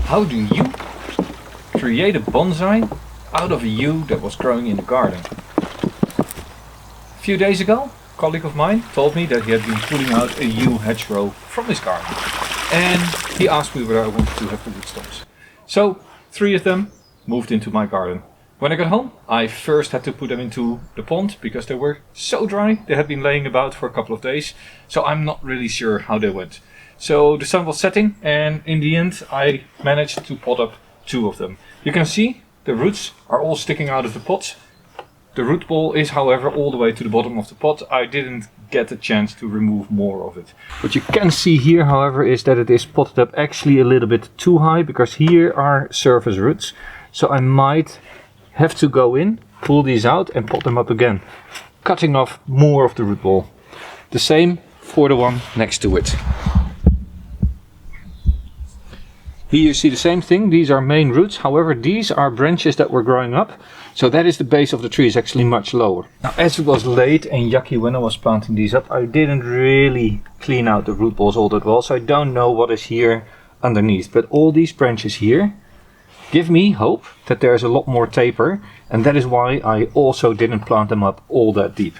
How do you create a bonsai out of a yew that was growing in the garden? A few days ago, a colleague of mine told me that he had been pulling out a yew hedgerow from his garden. And he asked me whether I wanted to have the rootstocks. So 3 of them moved into my garden. When I got home, I first had to put them into the pond because they were so dry. They had been laying about for a couple of days. So I'm not really sure how they went. So the sun was setting and in the end I managed to pot up 2 of them. You can see the roots are all sticking out of the pot. The root ball is however all the way to the bottom of the pot. I didn't get a chance to remove more of it. What you can see here however is that it is potted up actually a little bit too high because here are surface roots. So I might have to go in, pull these out and pot them up again, cutting off more of the root ball. The same for the one next to it. Here you see the same thing, these are main roots, however these are branches that were growing up, so that is the base of the tree is actually much lower. Now as it was late and yucky when I was planting these up, I didn't really clean out the root balls all that well, so I don't know what is here underneath. But all these branches here give me hope that there's a lot more taper, and that is why I also didn't plant them up all that deep.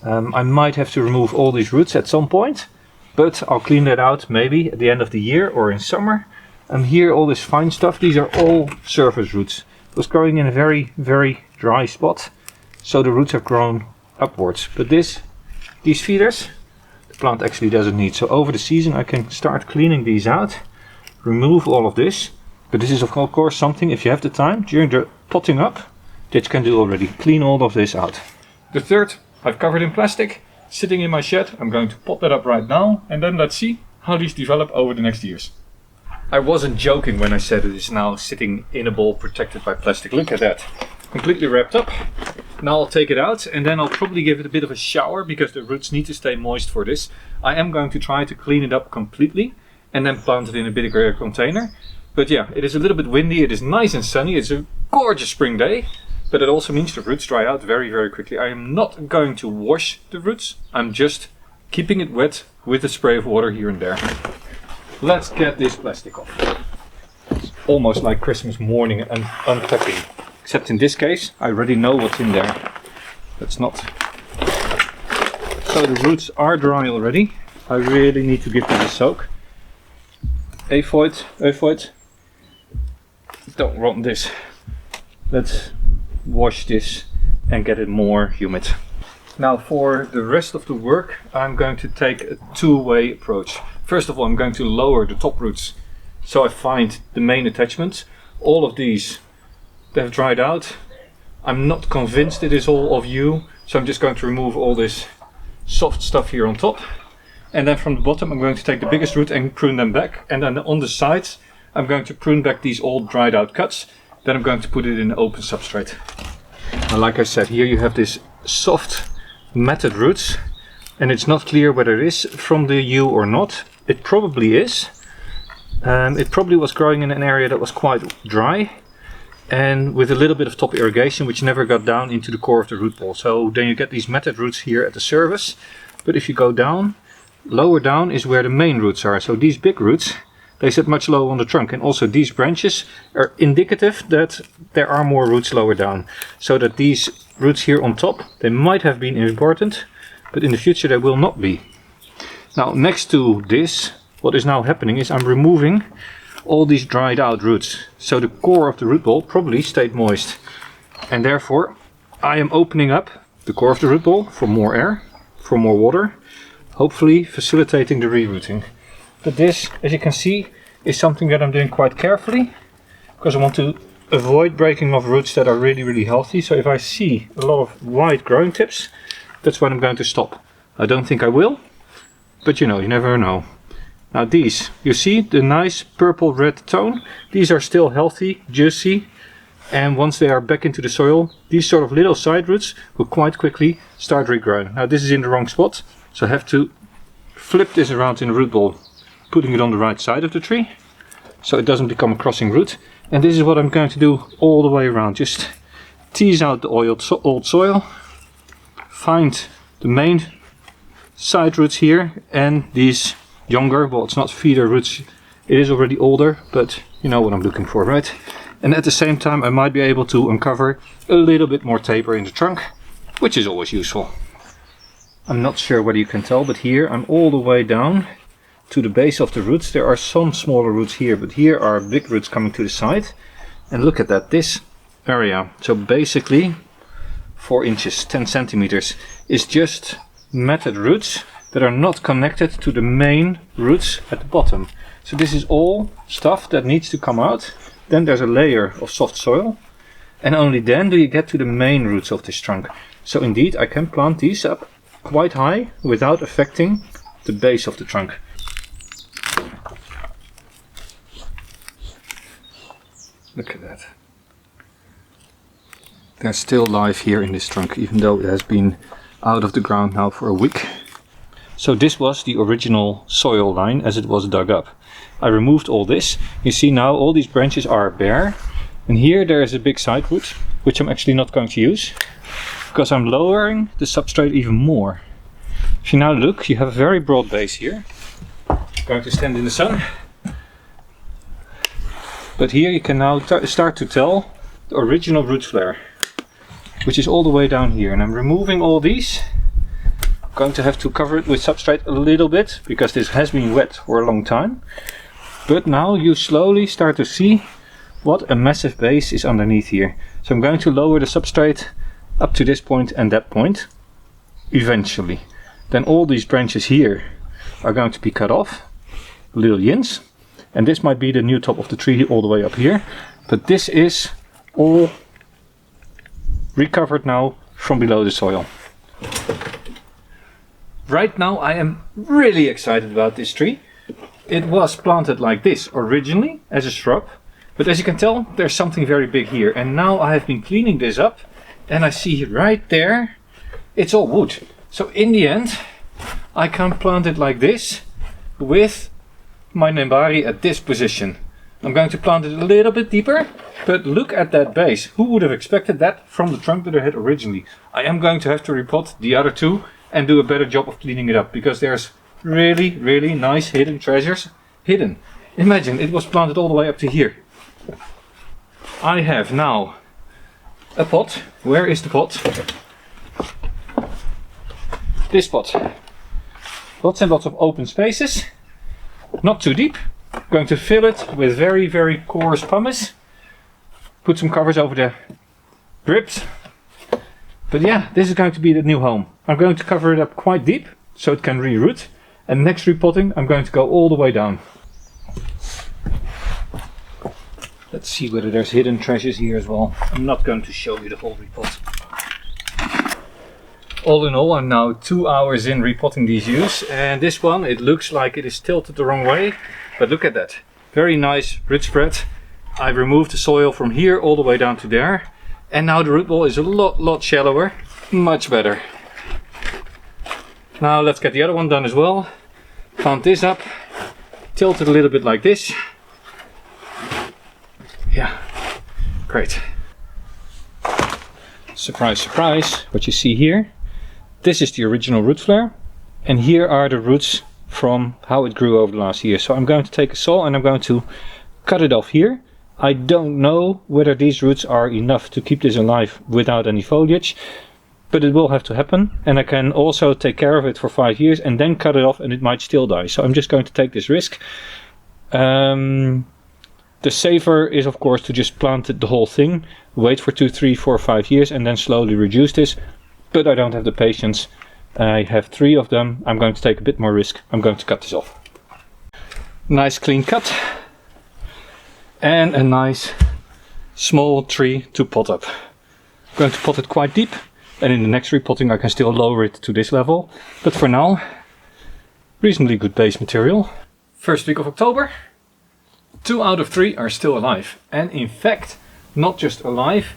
I might have to remove all these roots at some point, but I'll clean that out maybe at the end of the year or in summer. And here all this fine stuff, these are all surface roots. It was growing in a very, very dry spot, so the roots have grown upwards. But these feeders, the plant actually doesn't need. So over the season I can start cleaning these out, remove all of this. But this is of course something, if you have the time, during the potting up, that you can do already. Clean all of this out. The third I've covered in plastic, sitting in my shed. I'm going to pot that up right now, and then let's see how these develop over the next years. I wasn't joking when I said it is now sitting in a bowl protected by plastic. Look at that. Completely wrapped up. Now I'll take it out and then I'll probably give it a bit of a shower because the roots need to stay moist for this. I am going to try to clean it up completely and then plant it in a bigger container. But yeah, it is a little bit windy, it is nice and sunny, it's a gorgeous spring day. But it also means the roots dry out very, very quickly. I am not going to wash the roots, I'm just keeping it wet with a spray of water here and there. Let's get this plastic off. It's almost like Christmas morning and unpacking. Except in this case, I already know what's in there. That's not. So the roots are dry already. I really need to give this a soak. Avoid. Don't rot this. Let's wash this and get it more humid. Now for the rest of the work, I'm going to take a two-way approach. First of all, I'm going to lower the top roots so I find the main attachments. All of these, they have dried out. I'm not convinced it is all of yew, so I'm just going to remove all this soft stuff here on top. And then from the bottom I'm going to take the biggest root and prune them back. And then on the sides I'm going to prune back these old dried out cuts. Then I'm going to put it in open substrate. Now, like I said, here you have this soft matted roots. And it's not clear whether it is from the yew or not. It probably is. It probably was growing in an area that was quite dry and with a little bit of top irrigation which never got down into the core of the root ball. So then you get these matted roots here at the surface. But if you go down, lower down is where the main roots are. So these big roots, they sit much lower on the trunk, and also these branches are indicative that there are more roots lower down. So that these roots here on top, they might have been important, but in the future they will not be. Now next to this, what is now happening is I'm removing all these dried out roots. So the core of the root ball probably stayed moist. And therefore I am opening up the core of the root ball for more air, for more water, hopefully facilitating the rerooting. But this, as you can see, is something that I'm doing quite carefully because I want to avoid breaking off roots that are really, really healthy. So if I see a lot of wide growing tips, that's when I'm going to stop. I don't think I will, but you know, you never know. Now these, you see the nice purple red tone? These are still healthy, juicy, and once they are back into the soil, these sort of little side roots will quite quickly start regrowing. Now this is in the wrong spot, so I have to flip this around in the root ball, putting it on the right side of the tree, so it doesn't become a crossing root. And this is what I'm going to do all the way around. Just tease out the old soil, find the main side roots here, and these younger, well, it's not feeder roots, it is already older, but You know what I'm looking for, right? And at the same time I might be able to uncover a little bit more taper in the trunk, which is always useful. I'm not sure whether you can tell, but here I'm all the way down to the base of the roots. There are some smaller roots here, but here are big roots coming to the side. And look at that, this area, so basically 4 inches, 10 centimeters, is just matted roots that are not connected to the main roots at the bottom. So this is all stuff that needs to come out. Then there's a layer of soft soil, and only then do you get to the main roots of this trunk. So indeed I can plant these up quite high without affecting the base of the trunk. Look at that. They're still live here in this trunk, even though it has been out of the ground now for a week. So this was the original soil line as it was dug up. I removed all this. You see now all these branches are bare. And here there is a big side root, which I'm actually not going to use, because I'm lowering the substrate even more. If you now look, you have a very broad base here. I'm going to stand in the sun. But here you can now start to tell the original root flare, which is all the way down here. And I'm removing all these. I'm going to have to cover it with substrate a little bit, because this has been wet for a long time. But now you slowly start to see what a massive base is underneath here. So I'm going to lower the substrate up to this point and that point, eventually. Then all these branches here are going to be cut off, little yins. And this might be the new top of the tree all the way up here. But this is all recovered now from below the soil. Right now I am really excited about this tree. It was planted like this originally as a shrub. But as you can tell, there's something very big here. And now I have been cleaning this up. And I see right there, it's all wood. So in the end, I can plant it like this with my Nembari at this position. I'm going to plant it a little bit deeper, but look at that base. Who would have expected that from the trunk that I had originally? I am going to have to repot the other two and do a better job of cleaning it up, because there's really, really nice hidden treasures hidden. Imagine, it was planted all the way up to here. I have now a pot. Where is the pot? This pot. Lots and lots of open spaces. Not too deep. I'm going to fill it with very, very coarse pumice. Put some covers over the ribs. But yeah, this is going to be the new home. I'm going to cover it up quite deep so it can re-root. And next repotting I'm going to go all the way down. Let's see whether there's hidden treasures here as well. I'm not going to show you the whole repot. All in all, I'm now 2 hours in repotting these yews, and this one, it looks like it is tilted the wrong way, but look at that. Very nice root spread. I removed the soil from here all the way down to there, and now the root ball is a lot shallower. Much better. Now let's get the other one done as well. Plant this up, tilt it a little bit like this. Yeah, great. Surprise, surprise, what you see here. This is the original root flare, and here are the roots from how it grew over the last year. So I'm going to take a saw and I'm going to cut it off here. I don't know whether these roots are enough to keep this alive without any foliage, but it will have to happen. And I can also take care of it for 5 years and then cut it off, and it might still die. So I'm just going to take this risk. The safer is of course to just plant the whole thing, wait for 2, 3, 4, 5 years and then slowly reduce this. But I don't have the patience. I have 3 of them. I'm going to take a bit more risk. I'm going to cut this off. Nice clean cut. And a nice small tree to pot up. I'm going to pot it quite deep. And in the next repotting I can still lower it to this level. But for now, reasonably good base material. First week of October. 2 out of 3 are still alive. And in fact, not just alive.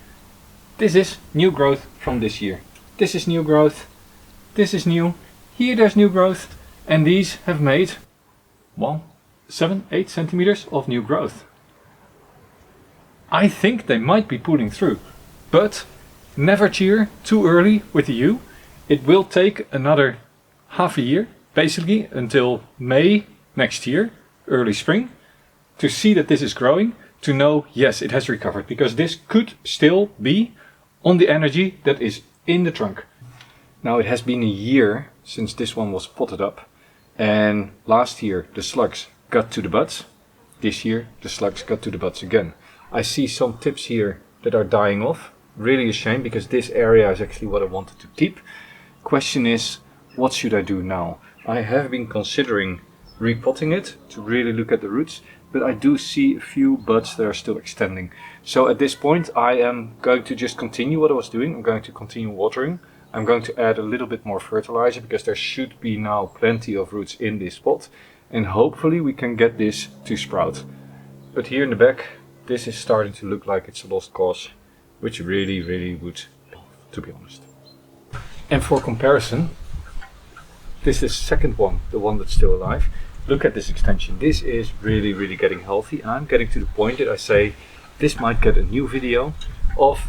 This is new growth from this year. This is new growth, this is new, here there's new growth, and these have made, well, 7, 8 centimeters of new growth. I think they might be pulling through, but never cheer too early with the yew. It will take another half a year, basically until May next year, early spring, to see that this is growing, to know, yes, it has recovered, because this could still be on the energy that is in the trunk. Now it has been a year since this one was potted up, and last year the slugs got to the buds. This year the slugs got to the buds again. I see some tips here that are dying off. Really a shame, because this area is actually what I wanted to keep. Question is, what should I do now? I have been considering repotting it to really look at the roots, but I do see a few buds that are still extending. So at this point I am going to just continue what I was doing. I'm going to continue watering. I'm going to add a little bit more fertilizer, because there should be now plenty of roots in this pot, and hopefully we can get this to sprout. But here in the back, this is starting to look like it's a lost cause, which really would, to be honest. And for comparison, this is the second one, the one that's still alive. Look at this extension. This is really getting healthy. I'm getting to the point that I say this might get a new video of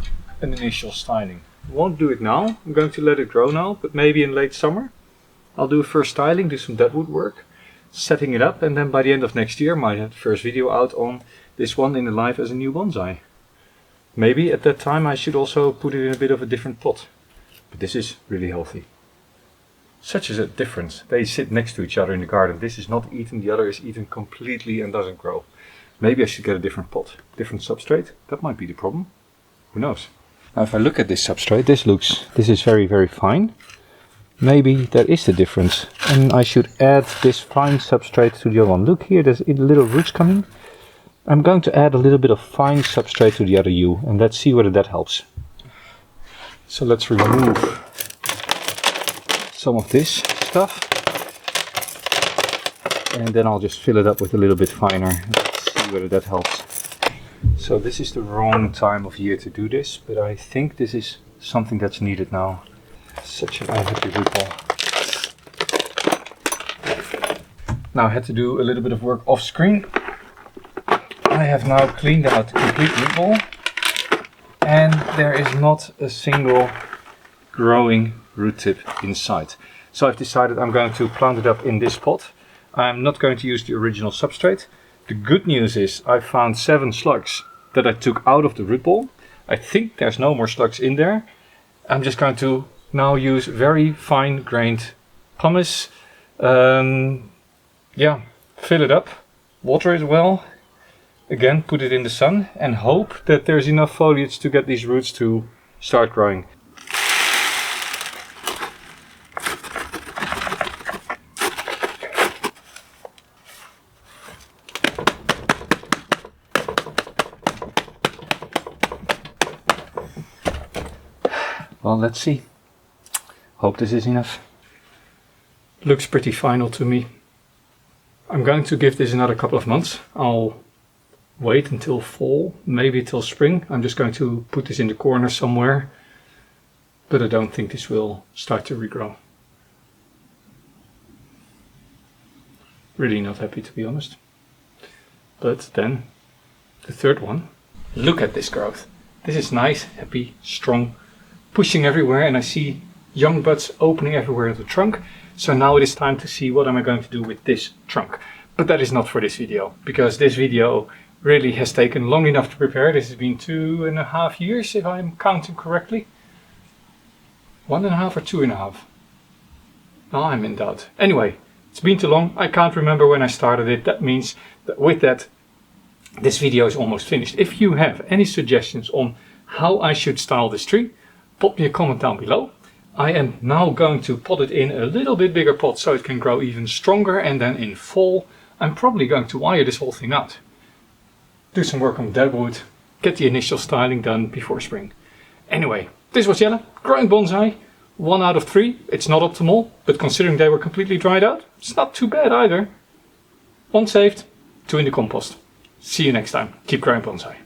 an initial styling. Won't do it now. I'm going to let it grow now, but maybe in late summer I'll do a first styling, do some deadwood work, setting it up, and then by the end of next year I might have the first video out on this one in the life as a new bonsai. Maybe at that time I should also put it in a bit of a different pot. But this is really healthy. Such is a difference. They sit next to each other in the garden. This is not eaten, the other is eaten completely and doesn't grow. Maybe I should get a different pot, different substrate. That might be the problem. Who knows? Now if I look at this substrate, this is very fine. Maybe that is the difference. And I should add this fine substrate to the other one. Look here, there's little roots coming. I'm going to add a little bit of fine substrate to the other yew, and let's see whether that helps. So let's remove some of this stuff, and then I'll just fill it up with a little bit finer. Let's see whether that helps. So this is the wrong time of year to do this, but I think this is something that's needed now. Such an unhappy root ball. Now I had to do a little bit of work off screen. I have now cleaned out the complete root ball, and there is not a single growing root tip inside. So I've decided I'm going to plant it up in this pot. I'm not going to use the original substrate. The good news is I found 7 slugs that I took out of the root ball. I think there's no more slugs in there. I'm just going to now use very fine grained pumice. Yeah, fill it up, water it well. Again, put it in the sun and hope that there's enough foliage to get these roots to start growing. Well, let's see. Hope this is enough. Looks pretty final to me. I'm going to give this another couple of months. I'll wait until fall, maybe till spring. I'm just going to put this in the corner somewhere, but I don't think this will start to regrow. Really not happy, to be honest. But then the third one, look at this growth. This is nice, happy, strong, pushing everywhere, and I see young buds opening everywhere in the trunk. So now it is time to see what am I going to do with this trunk. But that is not for this video, because this video really has taken long enough to prepare. This has been 2.5 years, if I'm counting correctly. 1.5 or 2.5? Now I'm in doubt. Anyway, it's been too long. I can't remember when I started it. That means that with that, this video is almost finished. If you have any suggestions on how I should style this tree, pop me a comment down below. I am now going to pot it in a little bit bigger pot so it can grow even stronger, and then in fall I'm probably going to wire this whole thing out. Do some work on deadwood, get the initial styling done before spring. Anyway, this was Jelle, growing bonsai. 1 out of 3. It's not optimal, but considering they were completely dried out, it's not too bad either. 1 saved, 2 in the compost. See you next time. Keep growing bonsai.